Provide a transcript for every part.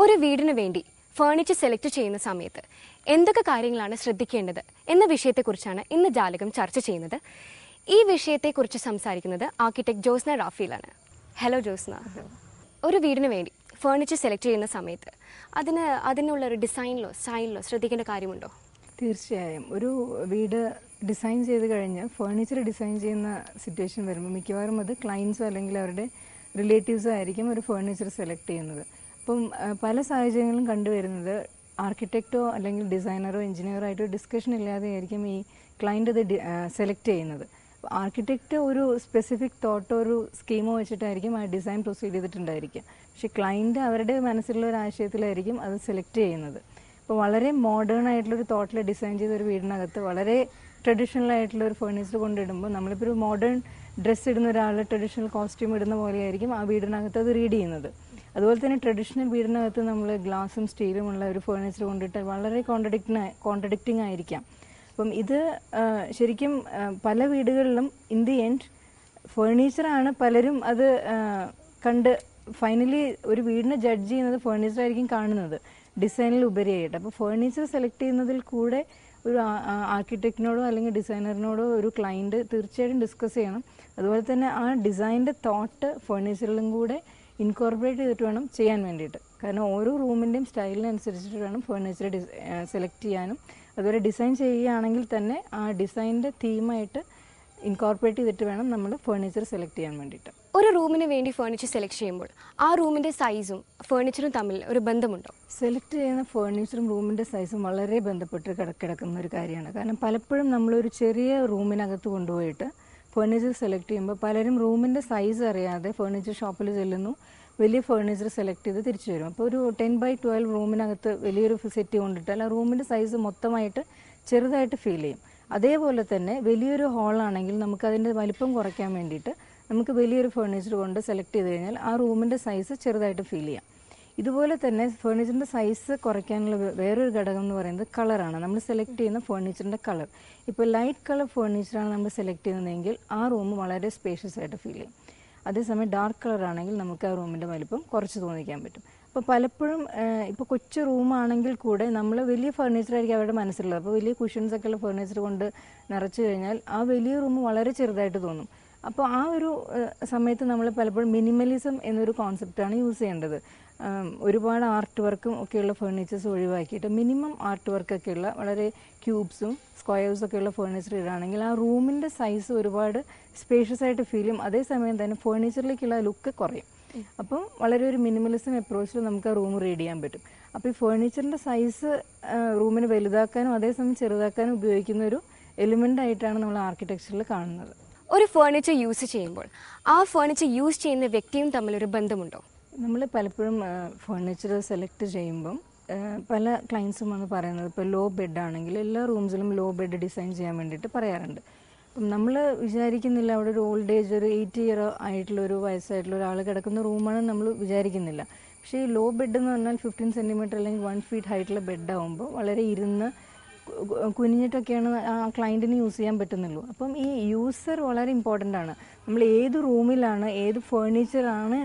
ഒരു വീടിന് വേണ്ടി ഫർണിച്ചർ സെലക്ട് ചെയ്യുന്ന സമയത്ത് എന്തൊക്കെ കാര്യങ്ങളാണ് ശ്രദ്ധിക്കേണ്ടത് എന്ന വിഷയത്തെക്കുറിച്ചാണ് ഇന്ന് ജാലകം ചർച്ച ചെയ്യുന്നത്. ഈ വിഷയത്തെക്കുറിച്ച് സംസാരിക്കുന്നത് ആർക്കിടെക്ട് ജോസ്ന റാഫീലാണ്. ഹലോ ജോസ്ന. ഒരു വീടിന് വേണ്ടി ഫർണിച്ചർ സെലക്ട് ചെയ്യുന്ന സമയത്ത് അതിനുള്ള ഒരു ഡിസൈനിലോ സ്റ്റൈലിലോ ശ്രദ്ധിക്കേണ്ട കാര്യമുണ്ടോ? തീർച്ചയായും. ഒരു വീട് ഡിസൈൻ ചെയ്ത് കഴിഞ്ഞ് ഫർണിച്ചർ ഡിസൈൻ ചെയ്യുന്ന സിറ്റുവേഷൻ വരുമ്പോൾ മിക്കവാറും അത് ക്ലയൻസോ അല്ലെങ്കിൽ അവരുടെ റിലേറ്റീവ്സോ ആയിരിക്കും ഒരു ഫർണിച്ചർ സെലക്ട് ചെയ്യുന്നത്. അപ്പം പല സാഹചര്യങ്ങളും കണ്ടുവരുന്നത് ആർക്കിടെക്റ്റോ അല്ലെങ്കിൽ ഡിസൈനറോ എഞ്ചിനീയറോ ആയിട്ട് ഡിസ്കഷൻ ഇല്ലാതെ ആയിരിക്കും ഈ ക്ലയൻറ്റ് അത് സെലക്ട് ചെയ്യുന്നത്. ആർക്കിടെക്റ്റ് ഒരു സ്പെസിഫിക് തോട്ടോ ഒരു സ്കീമോ വെച്ചിട്ടായിരിക്കും ആ ഡിസൈൻ പ്രൊസീഡ് ചെയ്തിട്ടുണ്ടായിരിക്കുക. പക്ഷേ ക്ലയൻറ്റ് അവരുടെ മനസ്സിലുള്ള ഒരു ആശയത്തിലായിരിക്കും അത് സെലക്ട് ചെയ്യുന്നത്. അപ്പോൾ വളരെ മോഡേൺ ആയിട്ടുള്ളൊരു തോട്ടിൽ ഡിസൈൻ ചെയ്ത ഒരു വീടിനകത്ത് വളരെ ട്രഡീഷണൽ ആയിട്ടുള്ള ഒരു ഫർണിച്ചർ കൊണ്ടിടുമ്പോൾ നമ്മളിപ്പോൾ ഒരു മോഡേൺ ഡ്രസ്സ് ഇടുന്ന ഒരാൾ ട്രഡീഷണൽ കോസ്റ്റ്യൂം ഇടുന്ന പോലെയായിരിക്കും ആ വീടിനകത്ത് അത് റീഡ് ചെയ്യുന്നത്. അതുപോലെ തന്നെ ട്രഡീഷണൽ വീടിനകത്ത് നമ്മൾ ഗ്ലാസും സ്റ്റീലും ഉള്ള ഒരു ഫർണിച്ചർ കൊണ്ടിട്ട് വളരെ കോൺട്രഡിക്റ്റിംഗ് ആയിരിക്കാം. അപ്പം ഇത് ശരിക്കും പല വീടുകളിലും ഇൻ ദി എൻഡ് ഫർണിച്ചറാണ് പലരും അത് കണ്ട് ഫൈനലി ഒരു വീടിനെ ജഡ്ജ് ചെയ്യുന്നത് ഫർണിച്ചർ ആയിരിക്കും കാണുന്നത് ഡിസൈനിൽ ഉപരിയായിട്ട്. അപ്പോൾ ഫർണിച്ചർ സെലക്ട് ചെയ്യുന്നതിൽ കൂടെ ഒരു ആർക്കിടെക്റ്റിനോടോ അല്ലെങ്കിൽ ഡിസൈനറിനോടോ ഒരു ക്ലയൻറ്റ് തീർച്ചയായിട്ടും ഡിസ്കസ് ചെയ്യണം. അതുപോലെ തന്നെ ആ ഡിസൈനിൻ്റെ തോട്ട് ഫർണിച്ചറിലും കൂടെ ഇൻകോർപ്പറേറ്റ് ചെയ്തിട്ട് വേണം ചെയ്യാൻ വേണ്ടിയിട്ട്. കാരണം ഓരോ റൂമിൻ്റെയും സ്റ്റൈലിനനുസരിച്ചിട്ട് വേണം ഫർണിച്ചർ സെലക്ട് ചെയ്യാനും. അതുപോലെ ഡിസൈൻ ചെയ്യുകയാണെങ്കിൽ തന്നെ ആ ഡിസൈനിൻ്റെ തീമായിട്ട് ഇൻകോർപ്പറേറ്റ് ചെയ്തിട്ട് വേണം നമ്മൾ ഫർണിച്ചർ സെലക്ട് ചെയ്യാൻ വേണ്ടിയിട്ട്. ഒരു റൂമിന് വേണ്ടി ഫർണിച്ചർ സെലക്ട് ചെയ്യുമ്പോൾ ആ റൂമിൻ്റെ സൈസും ഫർണിച്ചറും തമ്മിൽ ഒരു ബന്ധമുണ്ടോ? സെലക്ട് ചെയ്യുന്ന ഫർണിച്ചറും റൂമിൻ്റെ സൈസും വളരെ ബന്ധപ്പെട്ട് കിടക്കുന്ന ഒരു കാര്യമാണ്. കാരണം പലപ്പോഴും നമ്മളൊരു ചെറിയ റൂമിനകത്ത് കൊണ്ടുപോയിട്ട് ഫർണിച്ചർ സെലക്ട് ചെയ്യുമ്പോൾ പലരും റൂമിൻ്റെ സൈസ് അറിയാതെ ഫർണിച്ചർ ഷോപ്പിൽ ചെല്ലുന്നു, വലിയ ഫർണിച്ചർ സെലക്ട് ചെയ്ത് തിരിച്ചു വരും. അപ്പോൾ ഒരു 10x12 റൂമിനകത്ത് വലിയൊരു സെറ്റ് കൊണ്ടിട്ടാൽ ആ റൂമിൻ്റെ സൈസ് മൊത്തമായിട്ട് ചെറുതായിട്ട് ഫീൽ ചെയ്യും. അതേപോലെ തന്നെ വലിയൊരു ഹാളാണെങ്കിൽ നമുക്കതിൻ്റെ വലിപ്പം കുറയ്ക്കാൻ വേണ്ടിയിട്ട് നമുക്ക് വലിയൊരു ഫർണിച്ചർ കൊണ്ട് സെലക്ട് ചെയ്ത് കഴിഞ്ഞാൽ ആ റൂമിൻ്റെ സൈസ് ചെറുതായിട്ട് ഫീൽ ചെയ്യാം. ഇതുപോലെ തന്നെ ഫർണിച്ചറിൻ്റെ സൈസ് കുറയ്ക്കാനുള്ള വേറൊരു ഘടകം എന്ന് പറയുന്നത് കളറാണ്. നമ്മൾ സെലക്ട് ചെയ്യുന്ന ഫർണിച്ചറിൻ്റെ കളർ. ഇപ്പോൾ ലൈറ്റ് കളർ ഫർണിച്ചറാണ് നമ്മൾ സെലക്ട് ചെയ്യുന്നതെങ്കിൽ ആ റൂം വളരെ സ്പേഷ്യസ് ആയിട്ട് ഫീൽ ചെയ്യും. അതേസമയം ഡാർക്ക് കളർ ആണെങ്കിൽ നമുക്ക് ആ റൂമിൻ്റെ വലിപ്പം കുറച്ച് തോന്നിക്കാൻ പറ്റും. അപ്പോൾ പലപ്പോഴും ഇപ്പോൾ കൊച്ചു റൂമാണെങ്കിൽ കൂടെ നമ്മൾ വലിയ ഫർണിച്ചറായിരിക്കും അവരുടെ മനസ്സിലുള്ളത്. അപ്പോൾ വലിയ കുഷൻസ് ഒക്കെ ഉള്ള ഫർണിച്ചർ കൊണ്ട് നിറച്ച് കഴിഞ്ഞാൽ ആ വലിയ റൂം വളരെ ചെറുതായിട്ട് തോന്നും. അപ്പോൾ ആ ഒരു സമയത്ത് നമ്മൾ പലപ്പോഴും മിനിമലിസം എന്നൊരു കോൺസെപ്റ്റാണ് യൂസ് ചെയ്യേണ്ടത്. ഒരുപാട് ആർട്ട് വർക്കും ഒക്കെയുള്ള ഫർണിച്ചേഴ്സ് ഒഴിവാക്കിയിട്ട് മിനിമം ആർട്ട് വർക്കൊക്കെയുള്ള വളരെ ക്യൂബ്സും സ്ക്വയേഴ്സും ഒക്കെയുള്ള ഫർണിച്ചർ ഇടുകയാണെങ്കിൽ ആ റൂമിൻ്റെ സൈസ് ഒരുപാട് സ്പേഷ്യസ് ആയിട്ട് ഫീൽ ചെയ്യും. അതേസമയം തന്നെ ഫർണിച്ചറിലേക്കുള്ള ലുക്ക് കുറയും. അപ്പം വളരെ ഒരു മിനിമലിസം അപ്രോച്ചിൽ നമുക്ക് ആ റൂം റീഡ് ചെയ്യാൻ പറ്റും. അപ്പോൾ ഈ ഫർണിച്ചറിൻ്റെ സൈസ് റൂമിന് വലുതാക്കാനും അതേസമയം ചെറുതാക്കാനും ഉപയോഗിക്കുന്ന ഒരു എലിമെൻ്റ് ആയിട്ടാണ് നമ്മൾ ആർക്കിടെക്ചറിൽ കാണുന്നത്. ഒരു ഫർണിച്ചർ യൂസ് ചെയ്യുമ്പോൾ ആ ഫർണിച്ചർ യൂസ് ചെയ്യുന്ന വ്യക്തിയും തമ്മിലൊരു ബന്ധമുണ്ടോ? നമ്മൾ പലപ്പോഴും ഫർണിച്ചർ സെലക്ട് ചെയ്യുമ്പം പല ക്ലയൻസും വന്ന് പറയുന്നത് ഇപ്പോൾ ലോ ബെഡ് ആണെങ്കിൽ എല്ലാ റൂംസിലും ലോ ബെഡ് ഡിസൈൻ ചെയ്യാൻ വേണ്ടിയിട്ട് പറയാറുണ്ട്. അപ്പം നമ്മൾ വിചാരിക്കുന്നില്ല അവിടെ ഒരു ഓൾഡ് ഏജ് ഒരു 80 ഇയർ ആയിട്ടുള്ള ഒരു വയസ്സായിട്ടുള്ള ഒരാൾ കിടക്കുന്ന റൂമാണെന്ന് നമ്മൾ വിചാരിക്കുന്നില്ല. പക്ഷേ ഈ ലോ ബെഡ് എന്ന് പറഞ്ഞാൽ 15 സെൻറ്റിമീറ്റർ അല്ലെങ്കിൽ 1 ഫീറ്റ് ഹൈറ്റുള്ള ബെഡാകുമ്പോൾ വളരെ ഇരുന്ന് കുനിഞ്ഞിട്ടൊക്കെയാണ് ആ ക്ലയൻറ്റിന് യൂസ് ചെയ്യാൻ പറ്റുന്നുള്ളൂ. അപ്പം ഈ യൂസർ വളരെ ഇമ്പോർട്ടൻ്റ് ആണ്. നമ്മൾ ഏത് റൂമിലാണ് ഏത് ഫർണിച്ചറാണ്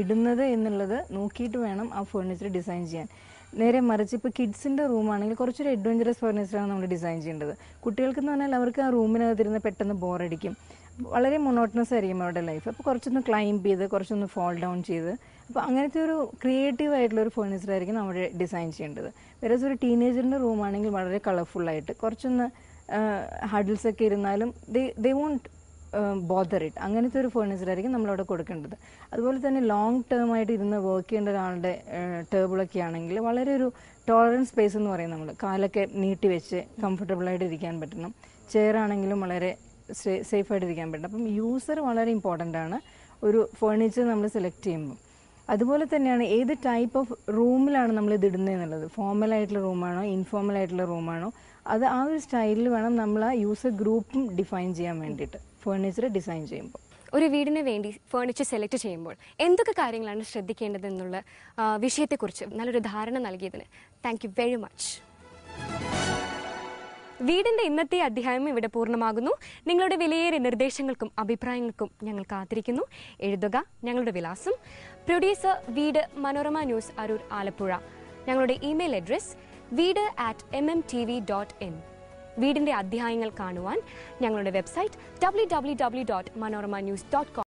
ഇടുന്നത് എന്നുള്ളത് നോക്കിയിട്ട് വേണം ആ ഫർണിച്ചർ ഡിസൈൻ ചെയ്യാൻ. നേരെ മറിച്ച് ഇപ്പോൾ കിഡ്സിൻ്റെ റൂമാണെങ്കിൽ കുറച്ചൊരു അഡ്വഞ്ചറസ് ഫർണിച്ചറാണ് നമ്മൾ ഡിസൈൻ ചെയ്യേണ്ടത്. കുട്ടികൾക്കെന്ന് പറഞ്ഞാൽ അവർക്ക് ആ റൂമിനകത്തിരുന്ന് പെട്ടെന്ന് ബോറടിക്കും, വളരെ മൊണോട്ടണസ് ആയിരിക്കും അവരുടെ ലൈഫ്. അപ്പോൾ കുറച്ചൊന്ന് ക്ലൈംബ് ചെയ്ത് കുറച്ചൊന്ന് ഫോൾ ഡൗൺ ചെയ്ത് അപ്പോൾ അങ്ങനത്തെ ഒരു ക്രിയേറ്റീവ് ആയിട്ടുള്ള ഒരു ഫർണിച്ചർ ആയിരിക്കും നമ്മൾ ഡിസൈൻ ചെയ്യേണ്ടത്. വേറെ ഒരു ടീനേജറിൻ്റെ റൂമാണെങ്കിൽ വളരെ കളർഫുള്ളായിട്ട് കുറച്ചൊന്ന് ഹഡിൽസൊക്കെ ഇരുന്നാലും ദേ വോണ്ട് ബോദർ ഇറ്റ്, അങ്ങനത്തെ ഒരു ഫർണിച്ചർ ആയിരിക്കും നമ്മളവിടെ കൊടുക്കേണ്ടത്. അതുപോലെ തന്നെ ലോങ് ടേം ആയിട്ട് ഇരുന്ന് വർക്ക് ചെയ്യേണ്ട ഒരാളുടെ ടേബിളൊക്കെ ആണെങ്കിൽ വളരെ ഒരു ടോളറൻസ് സ്പേസ് എന്ന് പറയും, നമ്മൾ കാലൊക്കെ നീട്ടി വെച്ച് കംഫർട്ടബിളായിട്ട് ഇരിക്കാൻ പറ്റണം. ചെയർ ആണെങ്കിലും വളരെ സേഫായിട്ട് ഇരിക്കാൻ പറ്റണം. അപ്പം യൂസർ വളരെ ഇമ്പോർട്ടൻ്റ് ആണ് ഒരു ഫർണിച്ചർ നമ്മൾ സെലക്ട് ചെയ്യുമ്പോൾ. അതുപോലെ തന്നെയാണ് ഏത് ടൈപ്പ് ഓഫ് റൂമിലാണ് നമ്മൾ ഇത് ഇടുന്നത് എന്നുള്ളത്. ഫോർമൽ ആയിട്ടുള്ള റൂമാണോ ഇൻഫോർമൽ ആയിട്ടുള്ള റൂമാണോ അത് ആ ഒരു സ്റ്റൈലിൽ വേണം നമ്മൾ ആ യൂസർ ഗ്രൂപ്പും ഡിഫൈൻ ചെയ്യാൻ വേണ്ടിയിട്ട് ഫർണിച്ചർ ഡിസൈൻ ചെയ്യുമ്പോൾ. ഒരു വീടിന് വേണ്ടി ഫർണിച്ചർ സെലക്ട് ചെയ്യുമ്പോൾ എന്തൊക്കെ കാര്യങ്ങളാണ് ശ്രദ്ധിക്കേണ്ടതെന്നുള്ള വിഷയത്തെക്കുറിച്ച് നല്ലൊരു ധാരണ നൽകിയതിന് താങ്ക് യു വെരി മച്ച്. വീടിൻ്റെ ഇന്നത്തെ അധ്യായം ഇവിടെ പൂർണ്ണമാകുന്നു. നിങ്ങളുടെ വിലയേറിയ നിർദ്ദേശങ്ങൾക്കും അഭിപ്രായങ്ങൾക്കും ഞങ്ങൾ കാത്തിരിക്കുന്നു. എഴുതുക. ഞങ്ങളുടെ വിലാസം: പ്രൊഡ്യൂസർ, വീട്, മനോരമ ന്യൂസ്, അരൂർ, ആലപ്പുഴ. ഞങ്ങളുടെ ഇമെയിൽ അഡ്രസ് veed@mmtv.in. വീടിൻ്റെ അധ്യായങ്ങൾ കാണുവാൻ ഞങ്ങളുടെ വെബ്സൈറ്റ് www.manoramanews.com